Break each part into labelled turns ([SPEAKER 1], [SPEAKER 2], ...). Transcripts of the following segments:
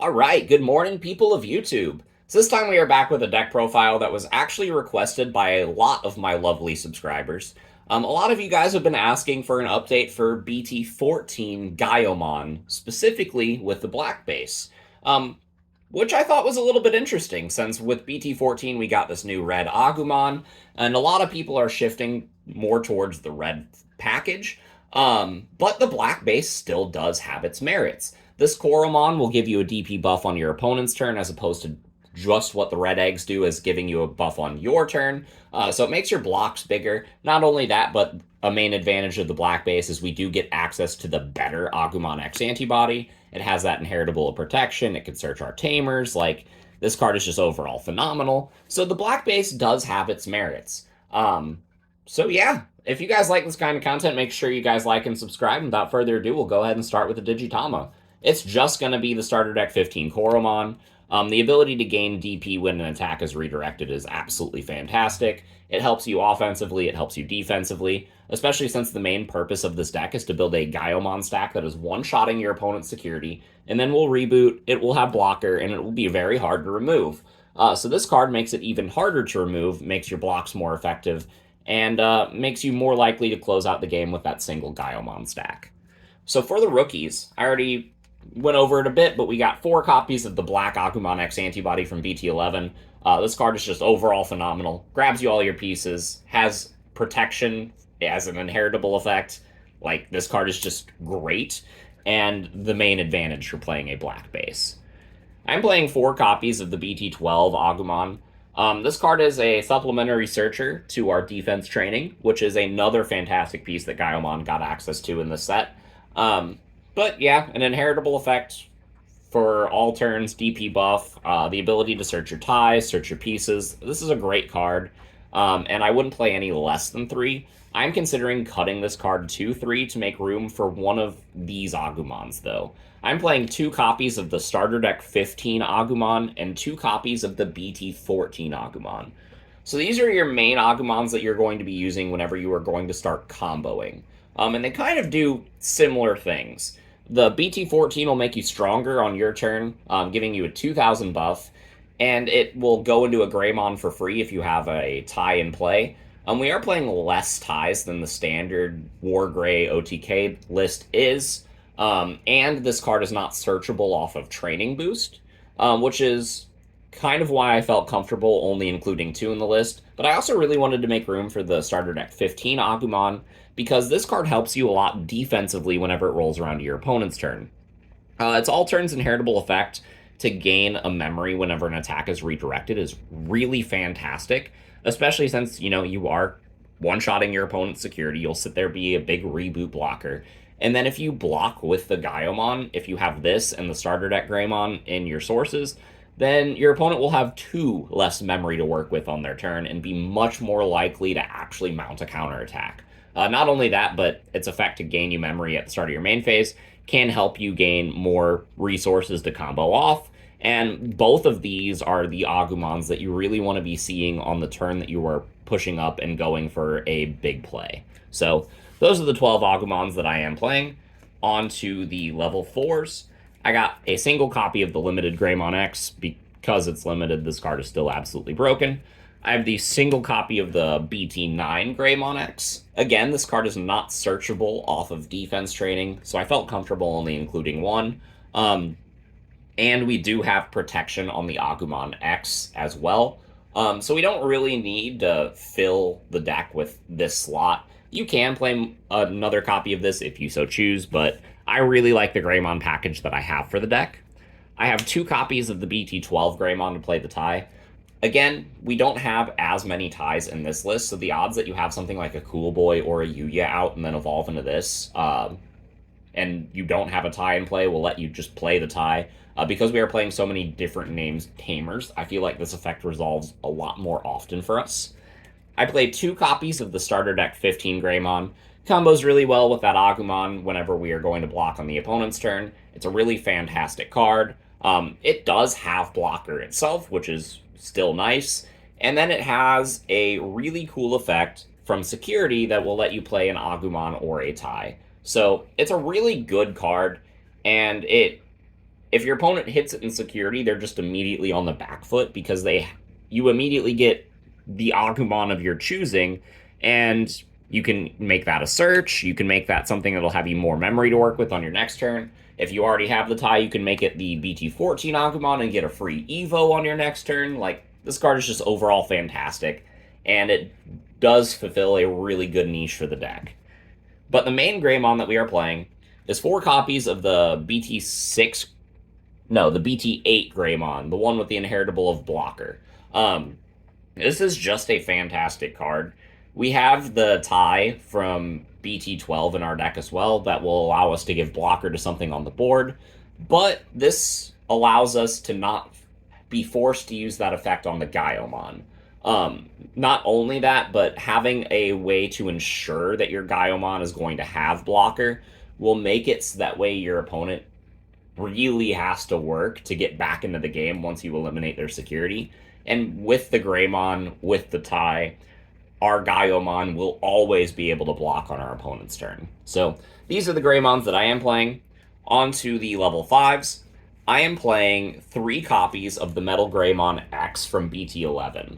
[SPEAKER 1] All right, good morning, people of YouTube. So this time we are back with a deck profile that was actually requested by a lot of my lovely subscribers. A lot of you guys have been asking for an update for Bt14 Gaiomon, specifically with the black base, which I thought was a little bit interesting, since with Bt14 we got this new red Agumon, and a lot of people are shifting more towards the red package, but the black base still does have its merits. This Coromon will give you a DP buff on your opponent's turn, as opposed to just what the red eggs do, as giving you a buff on your turn. So it makes your blocks bigger. Not only that, but a main advantage of the black base is we do get access to the better Agumon X antibody. It has that inheritable protection. It can search our Tamers. Like, this card is just overall phenomenal. So the black base does have its merits. So yeah, if you guys like this kind of content, make sure you guys like and subscribe. And without further ado, we'll go ahead and start with the Digitama. It's just going to be the starter deck 15 Coromon. The ability to gain DP when an attack is redirected is absolutely fantastic. It helps you offensively, it helps you defensively, especially since the main purpose of this deck is to build a Gaiomon stack that is one-shotting your opponent's security, and then we'll reboot, it will have blocker, and it will be very hard to remove. So this card makes it even harder to remove, makes your blocks more effective, and makes you more likely to close out the game with that single Gaiomon stack. So for the rookies, I already went over it a bit, but we got 4 copies of the Black Agumon X antibody from Bt14. This card is just overall phenomenal. Grabs you all your pieces, has protection as an inheritable effect. Like, this card is just great, and the main advantage for playing a black base. I'm playing 4 copies of the Bt12 Agumon. This card is a supplementary searcher to our defense training, which is another fantastic piece that Gaiomon got access to in this set. But yeah, an inheritable effect for all turns, DP buff, the ability to search your ties, search your pieces. This is a great card, and I wouldn't play any less than 3. I'm considering cutting this card to 3 to make room for one of these Agumons, though. I'm playing 2 copies of the starter deck 15 Agumon and 2 copies of the Bt14 Agumon. So these are your main Agumons that you're going to be using whenever you are going to start comboing. And they kind of do similar things. The Bt14 will make you stronger on your turn, giving you a 2,000 buff, and it will go into a Greymon for free if you have a tie in play. We are playing less ties than the standard War Grey OTK list is, and this card is not searchable off of Training Boost, which is kind of why I felt comfortable only including 2 in the list, but I also really wanted to make room for the starter deck 15 Agumon, because this card helps you a lot defensively whenever it rolls around to your opponent's turn. Its all turns inheritable effect to gain a memory whenever an attack is redirected is really fantastic, especially since, you are one-shotting your opponent's security. You'll sit there, be a big reboot blocker. And then if you block with the Gaiomon, if you have this and the starter deck Greymon in your sources, then your opponent will have 2 less memory to work with on their turn and be much more likely to actually mount a counterattack. Not only that, but its effect to gain you memory at the start of your main phase can help you gain more resources to combo off, and both of these are the Agumons that you really want to be seeing on the turn that you are pushing up and going for a big play. So those are the 12 Agumons that I am playing. On to the level 4s. I got a single copy of the limited Greymon X. Because it's limited, this card is still absolutely broken. I have the single copy of the Bt9 Greymon X. Again, this card is not searchable off of defense training, so I felt comfortable only including 1. And we do have protection on the Agumon X as well. So we don't really need to fill the deck with this slot. You can play another copy of this if you so choose, but I really like the Greymon package that I have for the deck. I have 2 copies of the Bt12 Greymon to play the tie. Again, we don't have as many ties in this list, so the odds that you have something like a Cool Boy or a Yuya out and then evolve into this, and you don't have a tie in play, will let you just play the tie. Because we are playing so many different names Tamers, I feel like this effect resolves a lot more often for us. I played 2 copies of the starter deck 15 Greymon. Combos really well with that Agumon whenever we are going to block on the opponent's turn. It's a really fantastic card. It does have blocker itself, which is still nice, and then it has a really cool effect from security that will let you play an Agumon or a tie. So it's a really good card, and it if your opponent hits it in security, they're just immediately on the back foot because you immediately get the Agumon of your choosing, and you can make that a search. You can make that something that'll have you more memory to work with on your next turn. If you already have the tie, you can make it the Bt14 Agumon and get a free Evo on your next turn. Like, this card is just overall fantastic, and it does fulfill a really good niche for the deck. But the main Greymon that we are playing is 4 copies of the BT6, no, the BT8 Greymon, the one with the inheritable of Blocker. This is just a fantastic card. We have the tie from Bt12 in our deck as well that will allow us to give Blocker to something on the board, but this allows us to not be forced to use that effect on the Gaiomon. Not only that, but having a way to ensure that your Gaiomon is going to have Blocker will make it so that way your opponent really has to work to get back into the game once you eliminate their security. And with the Greymon, with the tie, our Gaiomon will always be able to block on our opponent's turn. So these are the Greymons that I am playing. On to the level 5s. I am playing 3 copies of the Metal Greymon X from BT11.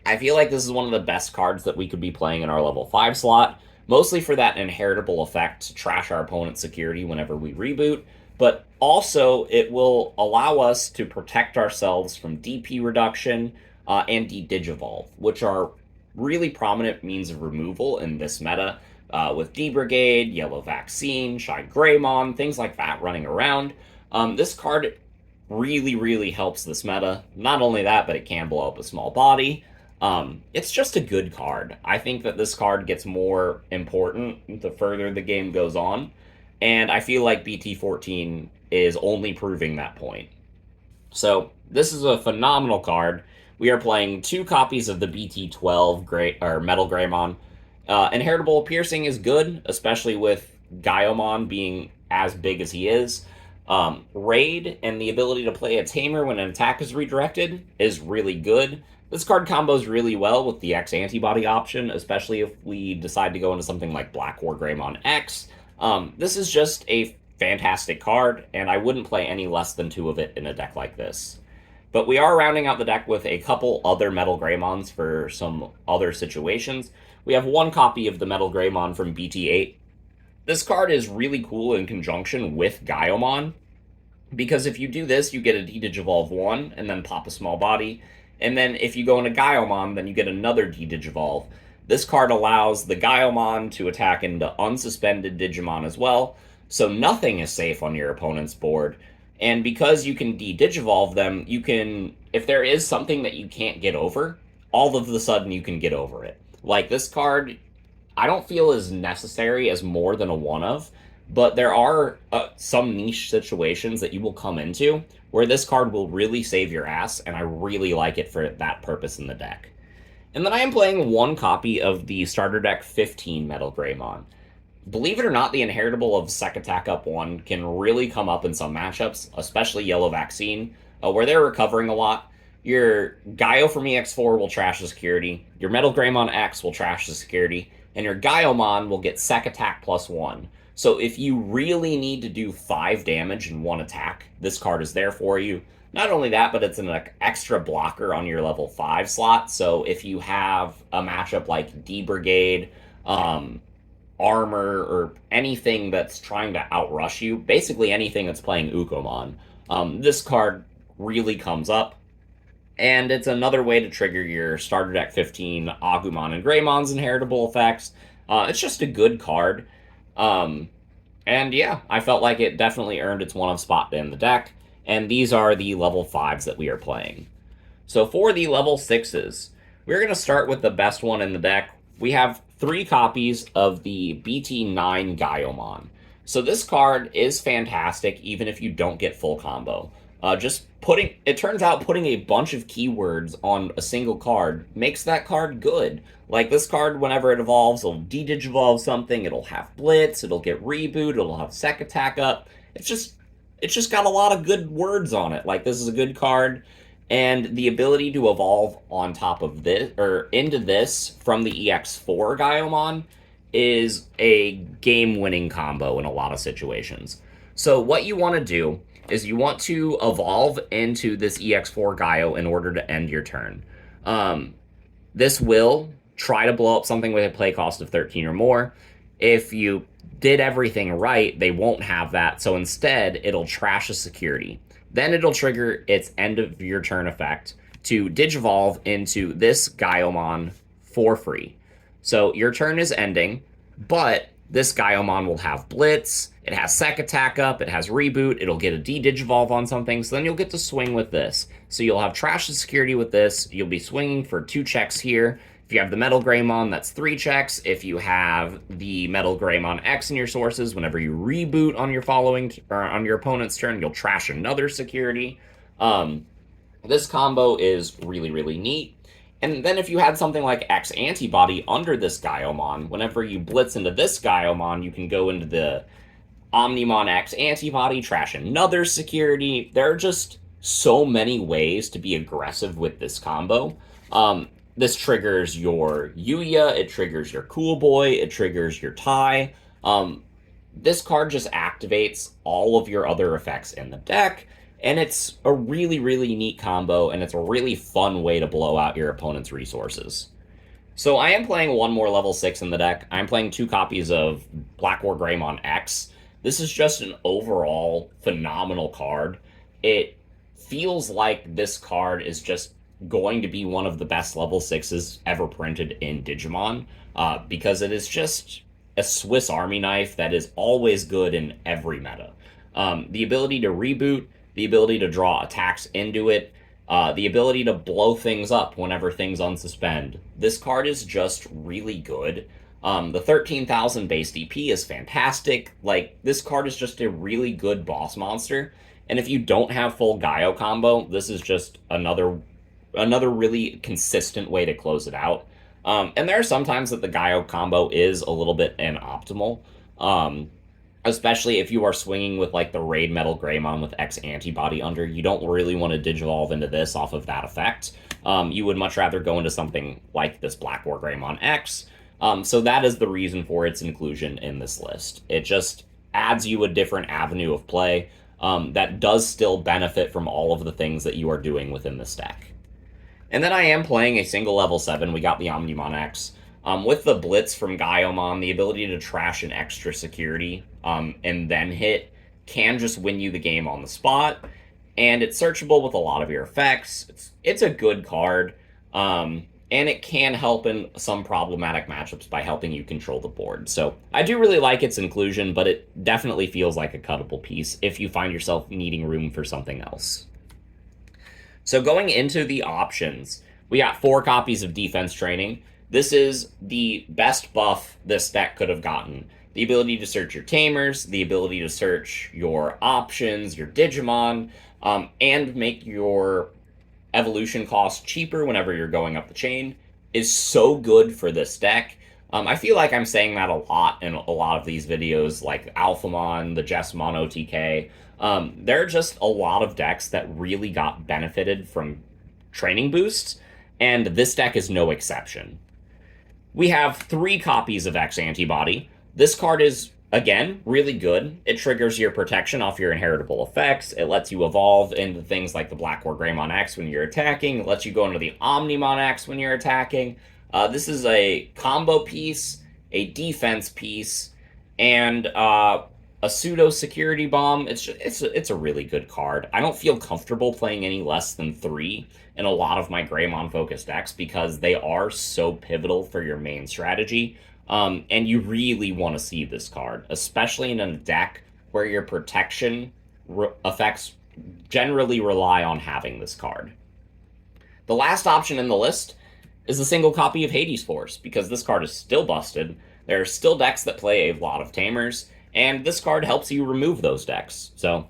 [SPEAKER 1] I feel like this is one of the best cards that we could be playing in our level 5 slot, mostly for that inheritable effect to trash our opponent's security whenever we reboot, but also it will allow us to protect ourselves from DP reduction and de-digivolve, which are really prominent means of removal in this meta, with D-Brigade, Yellow Vaccine, Shy Greymon, things like that running around. This card really, really helps this meta. Not only that, but it can blow up a small body. It's just a good card. I think that this card gets more important the further the game goes on, and I feel like Bt14 is only proving that point. So this is a phenomenal card. We are playing 2 copies of the Bt12 Metal Greymon. Inheritable Piercing is good, especially with Gaiomon being as big as he is. Raid and the ability to play a Tamer when an attack is redirected is really good. This card combos really well with the X antibody option, especially if we decide to go into something like Black War Greymon X. This is just a fantastic card, and I wouldn't play any less than 2 of it in a deck like this. But we are rounding out the deck with a couple other Metal Greymons for some other situations. We have 1 copy of the Metal Greymon from BT8. This card is really cool in conjunction with Gaiomon, because if you do this, you get a D-Digivolve 1, and then pop a small body, and then if you go into Gaiomon, then you get another D-Digivolve. This card allows the Gaiomon to attack into unsuspended Digimon as well, so nothing is safe on your opponent's board. And because you can de-Digivolve them, you can, if there is something that you can't get over, all of a sudden you can get over it. Like, this card, I don't feel as necessary as more than a one-of, but there are some niche situations that you will come into where this card will really save your ass, and I really like it for that purpose in the deck. And then I am playing 1 copy of the Starter Deck 15 Metal Greymon. Believe it or not, the inheritable of Sec Attack up 1 can really come up in some matchups, especially Yellow Vaccine, where they're recovering a lot. Your Gaio from EX4 will trash the security, your Metal Greymon X will trash the security, and your Gaiomon will get Sec Attack +1. So if you really need to do 5 damage in 1 attack, this card is there for you. Not only that, but it's an extra blocker on your level 5 slot, so if you have a matchup like D-Brigade, Armor, or anything that's trying to outrush you, basically anything that's playing Ukomon, this card really comes up. And it's another way to trigger your Starter Deck 15 Agumon and Greymon's inheritable effects. It's just a good card. And yeah, I felt like it definitely earned its one-of spot in the deck. And these are the level 5s that we are playing. So for the level 6s, we're going to start with the best one in the deck. We have 3 copies of the BT9 Gaiomon. So this card is fantastic even if you don't get full combo. It turns out putting a bunch of keywords on a single card makes that card good. Like, this card, whenever it evolves, it'll de-digivolve something, it'll have Blitz, it'll get Reboot, it'll have Sec Attack up. It's just got a lot of good words on it. Like, this is a good card, and the ability to evolve on top of this, or into this, from the EX4 Gaiomon is a game-winning combo in a lot of situations. So what you want to do is you want to evolve into this EX4 Gaio in order to end your turn. This will try to blow up something with a play cost of 13 or more. If you did everything right, they won't have that, so instead, it'll trash a security. Then it'll trigger its end of your turn effect to digivolve into this Gaiomon for free. So your turn is ending, but this Gaiomon will have Blitz, it has Sec Attack up, it has Reboot, it'll get a D-Digivolve on something, so then you'll get to swing with this. So you'll have Trash the Security with this, you'll be swinging for 2 checks here. If you have the Metal Greymon, that's 3 checks. If you have the Metal Greymon X in your sources, whenever you reboot on your on your opponent's turn, you'll trash another security. This combo is really, really neat. And then if you had something like X Antibody under this Gaiomon, whenever you blitz into this Gaiomon, you can go into the Omnimon X Antibody, trash another security. There are just so many ways to be aggressive with this combo. This triggers your Yuya, it triggers your Cool Boy, it triggers your Tai. This card just activates all of your other effects in the deck, and it's a really, really neat combo, and it's a really fun way to blow out your opponent's resources. So I am playing one more level 6 in the deck. I'm playing 2 copies of Black War Greymon X. This is just an overall phenomenal card. It feels like this card is just going to be one of the best level 6s ever printed in Digimon, because it is just a Swiss Army knife that is always good in every meta. The ability to reboot, the ability to draw attacks into it, the ability to blow things up whenever things unsuspend. This card is just really good. The 13,000 base DP is fantastic. Like, this card is just a really good boss monster. And if you don't have full Gaio combo, this is just another really consistent way to close it out. And there are some times that the Gaio combo is a little bit inoptimal, especially if you are swinging with like the Raid Metal Greymon with X Antibody under. You don't really want to digivolve into this off of that effect. You would much rather go into something like this Black War Greymon X. So that is the reason for its inclusion in this list. It just adds you a different avenue of play that does still benefit from all of the things that you are doing within this deck. And then I am playing a single level 7. We got the Omnimon X. With the Blitz from Gaiomon, the ability to trash an extra security and then hit can just win you the game on the spot. And it's searchable with a lot of your effects. It's a good card. And it can help in some problematic matchups by helping you control the board. So I do really like its inclusion, but it definitely feels like a cuttable piece if you find yourself needing room for something else. So going into the options, we got 4 copies of Defense Training. This is the best buff this deck could have gotten. The ability to search your Tamers, the ability to search your options, your Digimon, and make your evolution cost cheaper whenever you're going up the chain is so good for this deck. I feel like I'm saying that a lot in a lot of these videos, like Alphamon, the Jessmon OTK. There are just a lot of decks that really got benefited from training boosts, and this deck is no exception. We have 3 copies of X Antibody. This card is, again, really good. It triggers your protection off your inheritable effects. It lets you evolve into things like the Black War Greymon X when you're attacking. It lets you go into the Omnimon X when you're attacking. This is a combo piece, a defense piece, and a pseudo security bomb. It's a really good card. I don't feel comfortable playing any less than 3 in a lot of my Greymon focused decks because they are so pivotal for your main strategy. And you really want to see this card, especially in a deck where your protection effects generally rely on having this card. The last option in the list is a single copy of Hades Force, because this card is still busted. There are still decks that play a lot of Tamers, and this card helps you remove those decks. So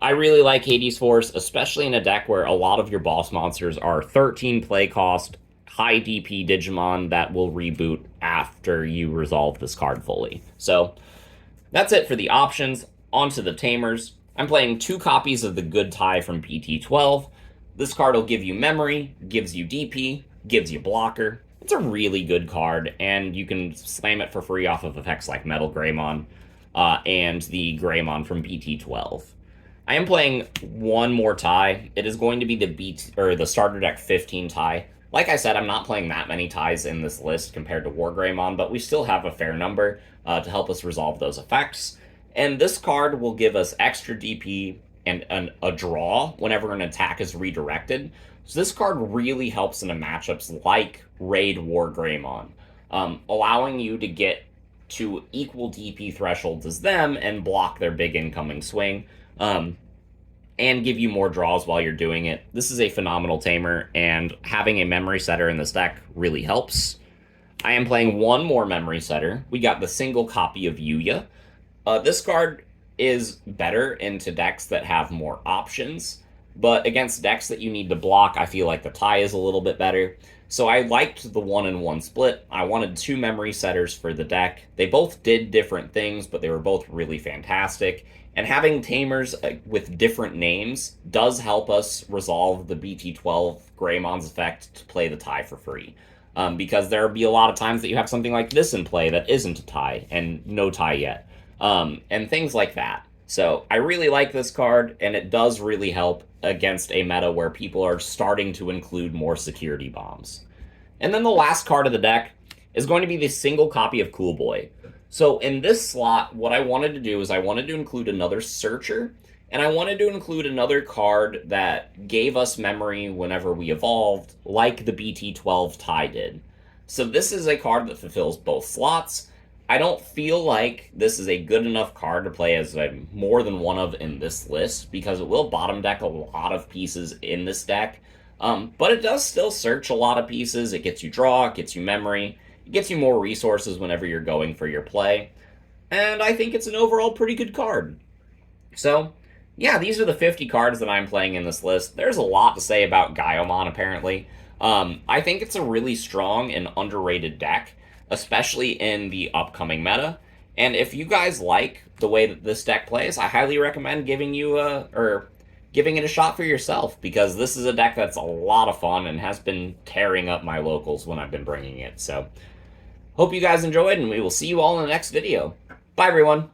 [SPEAKER 1] I really like Hades Force, especially in a deck where a lot of your boss monsters are 13 play cost, high DP Digimon that will reboot after you resolve this card fully. So that's it for the options. On to the Tamers. I'm playing 2 copies of the Good Tai from Bt14. This card will give you memory, gives you DP, gives you blocker. It's a really good card, and you can slam it for free off of effects like Metal Greymon and the Greymon from Bt12. I am playing one more tie. It is going to be the starter deck 15 tie. Like I said, I'm not playing that many ties in this list compared to War Greymon, but we still have a fair number to help us resolve those effects. And this card will give us extra DP and a draw whenever an attack is redirected. So this card really helps in matchups like Raid War Greymon, allowing you to get to equal DP thresholds as them and block their big incoming swing. And give you more draws while you're doing it. This is a phenomenal Tamer, and having a memory setter in this deck really helps. I am playing one more memory setter. We got the single copy of Yuya. This card is better into decks that have more options, but against decks that you need to block, I feel like the tie is a little bit better. So I liked the 1-in-1 split. I wanted two memory setters for the deck. They both did different things, but they were both really fantastic. And having Tamers with different names does help us resolve the Bt12 Greymon's effect to play the tie for free. Because there will be a lot of times that you have something like this in play that isn't a tie, and no tie yet. And things like that. So I really like this card, and it does really help against a meta where people are starting to include more security bombs. And then the last card of the deck is going to be the single copy of Cool Boy. So in this slot, what I wanted to do is I wanted to include another Searcher, and I wanted to include another card that gave us memory whenever we evolved, like the Bt12 tie did. So this is a card that fulfills both slots. I don't feel like this is a good enough card to play as more than one of in this list, because it will bottom deck a lot of pieces in this deck. But it does still search a lot of pieces. It gets you draw, it gets you memory, it gets you more resources whenever you're going for your play. And I think it's an overall pretty good card. So, yeah, these are the 50 cards that I'm playing in this list. There's a lot to say about Gaiomon, apparently. I think it's a really strong and underrated deck, especially in the upcoming meta. And if you guys like the way that this deck plays, I highly recommend giving it a shot for yourself, because this is a deck that's a lot of fun and has been tearing up my locals when I've been bringing it. So, hope you guys enjoyed, and we will see you all in the next video. Bye, everyone.